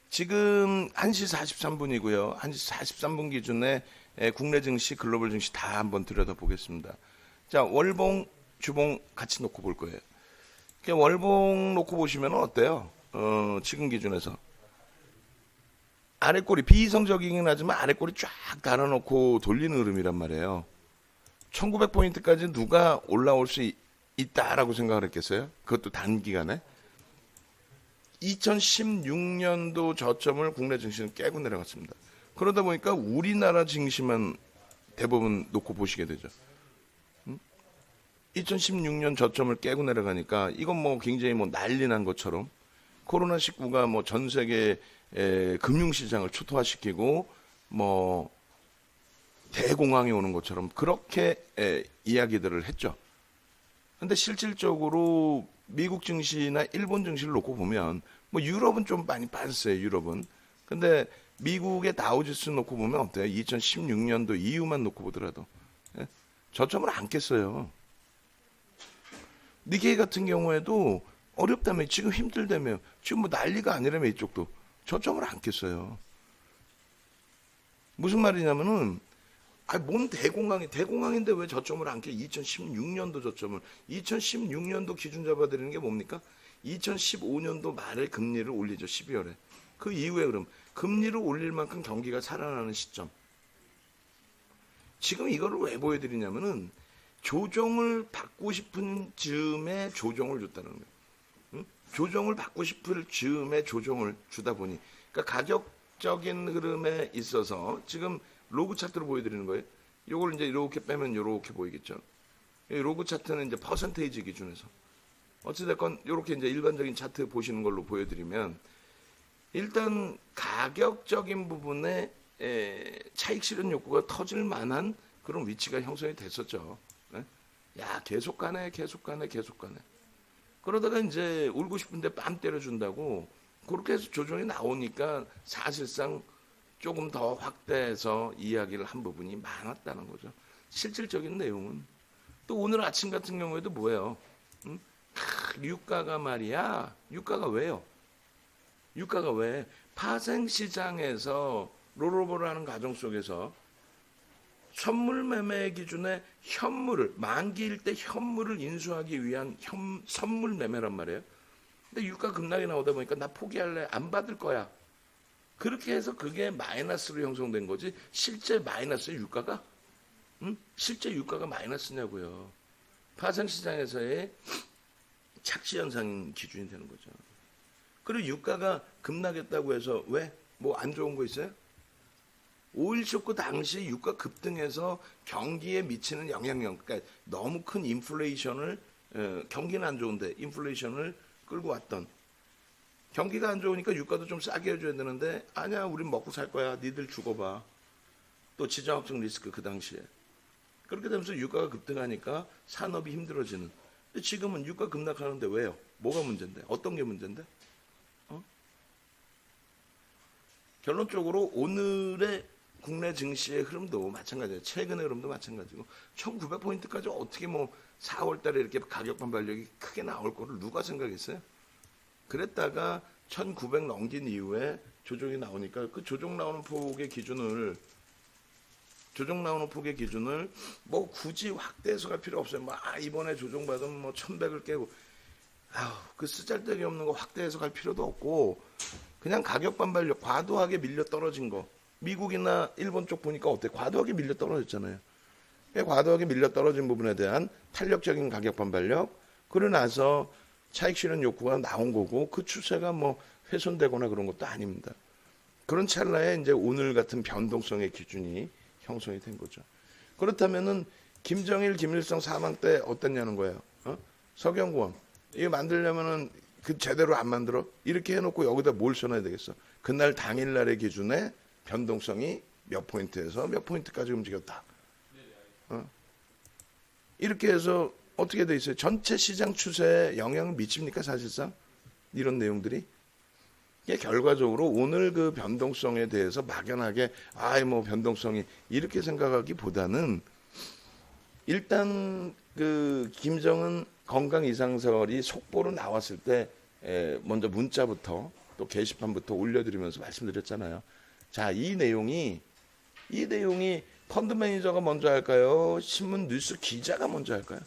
지금 1시 43분이고요. 1시 43분 기준에 국내 증시, 글로벌 증시 다 한번 들여다보겠습니다. 자, 월봉, 주봉 같이 놓고 볼 거예요. 월봉 놓고 보시면 어때요? 지금 기준에서. 아래꼬리, 비이성적이긴 하지만 아래꼬리 쫙 달아놓고 돌리는 흐름이란 말이에요. 1900포인트까지 누가 올라올 수 있다라고 생각을 했겠어요? 그것도 단기간에. 2016년도 저점을 국내 증시는 깨고 내려갔습니다. 그러다 보니까 우리나라 증시만 대부분 놓고 보시게 되죠. 2016년 저점을 깨고 내려가니까 이건 뭐 굉장히 뭐 난리 난 것처럼 코로나19가 뭐 전 세계 금융시장을 초토화시키고 뭐 대공황이 오는 것처럼 그렇게 이야기들을 했죠. 근데 실질적으로 미국 증시나 일본 증시를 놓고 보면 뭐 유럽은 좀 많이 빠졌어요. 유럽은. 근데 미국의 다우지수 놓고 보면 어때요? 2016년도 이후만 놓고 보더라도 저점을 안 깼어요. 니케이 같은 경우에도 어렵다며 지금 힘들다며 지금 뭐 난리가 아니라며 이쪽도 저점을 안 깼어요. 무슨 말이냐면은 뭔 대공황인데 왜 저점을 안 깨? 2016년도 저점을 2016년도 기준 잡아드리는 게 뭡니까? 2015년도 말에 금리를 올리죠. 12월에. 그 이후에 그럼 금리를 올릴 만큼 경기가 살아나는 시점. 지금 이거를 왜 보여드리냐면은 조정을 받고 싶은 즈음에 조정을 줬다는 거예요. 응? 조정을 받고 싶을 즈음에 조정을 주다 보니 그러니까 가격적인 흐름에 있어서 지금 로그 차트로 보여드리는 거예요. 요걸 이제 이렇게 빼면 이렇게 보이겠죠. 이 로그 차트는 이제 퍼센테이지 기준에서 어찌됐건 이렇게 이제 일반적인 차트 보시는 걸로 보여드리면 일단 가격적인 부분에 차익 실현 욕구가 터질 만한 그런 위치가 형성이 됐었죠. 야 계속 가네. 그러다가 이제 울고 싶은데 뺨 때려준다고 그렇게 해서 조정이 나오니까 사실상 조금 더 확대해서 이야기를 한 부분이 많았다는 거죠. 실질적인 내용은. 또 오늘 아침 같은 경우에도 뭐예요? 응? 유가가 말이야. 유가가 왜요? 유가가 왜? 파생시장에서 롤오버를 하는 과정 속에서 선물 매매 기준에 현물을, 만기일 때 현물을 인수하기 위한 선물 매매란 말이에요. 근데 유가 급락이 나오다 보니까 나 포기할래. 안 받을 거야. 그렇게 해서 그게 마이너스로 형성된 거지 실제 마이너스 유가가? 응? 실제 유가가 마이너스냐고요. 파생시장에서의 착시현상 기준이 되는 거죠. 그리고 유가가 급락했다고 해서 왜? 뭐 안 좋은 거 있어요? 5.1 쇼크 당시 유가 급등해서 경기에 미치는 영향력, 그러니까 너무 큰 인플레이션을 경기는 안 좋은데 인플레이션을 끌고 왔던 경기가 안 좋으니까 유가도 좀 싸게 해줘야 되는데 아니야 우린 먹고 살 거야 니들 죽어봐. 또 지정학적 리스크 그 당시에 그렇게 되면서 유가가 급등하니까 산업이 힘들어지는. 근데 지금은 유가 급락하는데 왜요? 뭐가 문제인데? 어떤 게 문제인데? 결론적으로 오늘의 국내 증시의 흐름도 마찬가지예요. 최근의 흐름도 마찬가지고 1900포인트까지 어떻게 뭐 4월 달에 이렇게 가격 반발력이 크게 나올 거를 누가 생각했어요? 그랬다가 1900 넘긴 이후에 조정이 나오니까 그 조정 나오는 폭의 기준을 뭐 굳이 확대해서 갈 필요 없어요. 뭐 이번에 조정 받으면 뭐 1100을 깨고 그 쓰잘데기 없는 거 확대해서 갈 필요도 없고 그냥 가격 반발력 과도하게 밀려 떨어진 거 미국이나 일본 쪽 보니까 어때? 과도하게 밀려 떨어졌잖아요. 과도하게 밀려 떨어진 부분에 대한 탄력적인 가격 반발력 그러고 나서 차익 실현 욕구가 나온 거고 그 추세가 뭐 훼손되거나 그런 것도 아닙니다. 그런 찰나에 이제 오늘 같은 변동성의 기준이 형성이 된 거죠. 그렇다면은 김정일, 김일성 사망 때 어땠냐는 거예요. 서경구원 이거 만들려면은 그 제대로 안 만들어 이렇게 해놓고 여기다 뭘 써놔야 되겠어? 그날 당일날의 기준에 변동성이 몇 포인트에서 몇 포인트까지 움직였다. 이렇게 해서 어떻게 돼 있어요? 전체 시장 추세에 영향을 미칩니까 사실상? 이런 내용들이? 결과적으로 오늘 그 변동성에 대해서 막연하게 뭐 변동성이 이렇게 생각하기보다는 일단 그 김정은 건강 이상설이 속보로 나왔을 때 먼저 문자부터 또 게시판부터 올려드리면서 말씀드렸잖아요. 자, 이 내용이 펀드 매니저가 먼저 할까요? 신문 뉴스 기자가 먼저 할까요?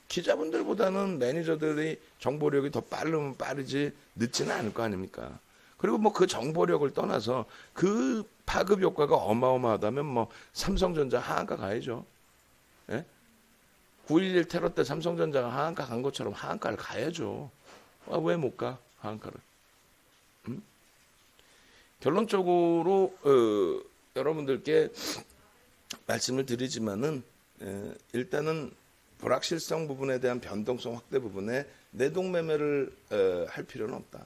기자분들보다는 매니저들이 정보력이 더 빠르면 빠르지 늦지는 않을 거 아닙니까? 그리고 뭐 그 정보력을 떠나서 그 파급 효과가 어마어마하다면 뭐 삼성전자 하한가 가야죠. 예? 9.11 테러 때 삼성전자가 하한가 간 것처럼 하한가를 가야죠. 아, 왜 못 가? 하한가를. 결론적으로 여러분들께 말씀을 드리지만은 일단은 불확실성 부분에 대한 변동성 확대 부분에 내동매매를 할 필요는 없다.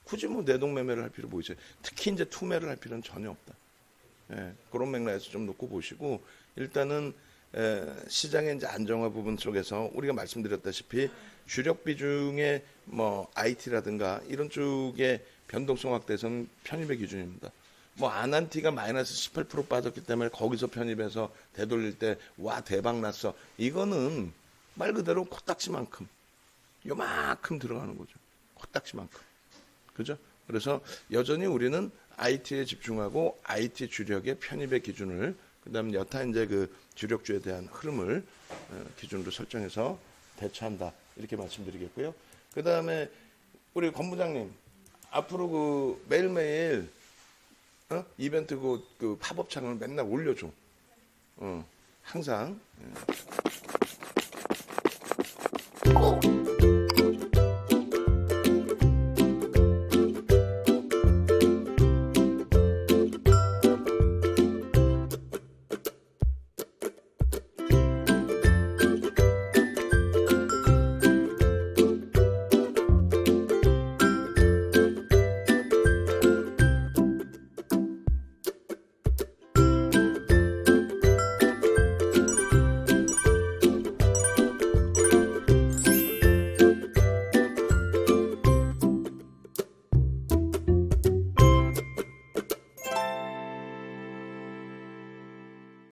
굳이 뭐 내동매매를 할 필요 뭐 있어요. 특히 이제 투매를 할 필요는 전혀 없다. 그런 맥락에서 좀 놓고 보시고 일단은 시장의 이제 안정화 부분 속에서 우리가 말씀드렸다시피 주력 비중의 뭐 IT라든가 이런 쪽의 변동성 확대에서는 편입의 기준입니다. 뭐 아난티가 마이너스 18% 빠졌기 때문에 거기서 편입해서 되돌릴 때 와 대박 났어. 이거는 말 그대로 코딱지만큼 요만큼 들어가는 거죠. 코딱지만큼. 그죠? 그래서 여전히 우리는 IT에 집중하고 IT 주력의 편입의 기준을 그다음에 여타 이제 그 주력주에 대한 흐름을 기준으로 설정해서 대처한다. 이렇게 말씀드리겠고요. 그다음에 우리 권 부장님 앞으로 그 매일매일 이벤트 그 팝업 창을 맨날 올려줘. 항상.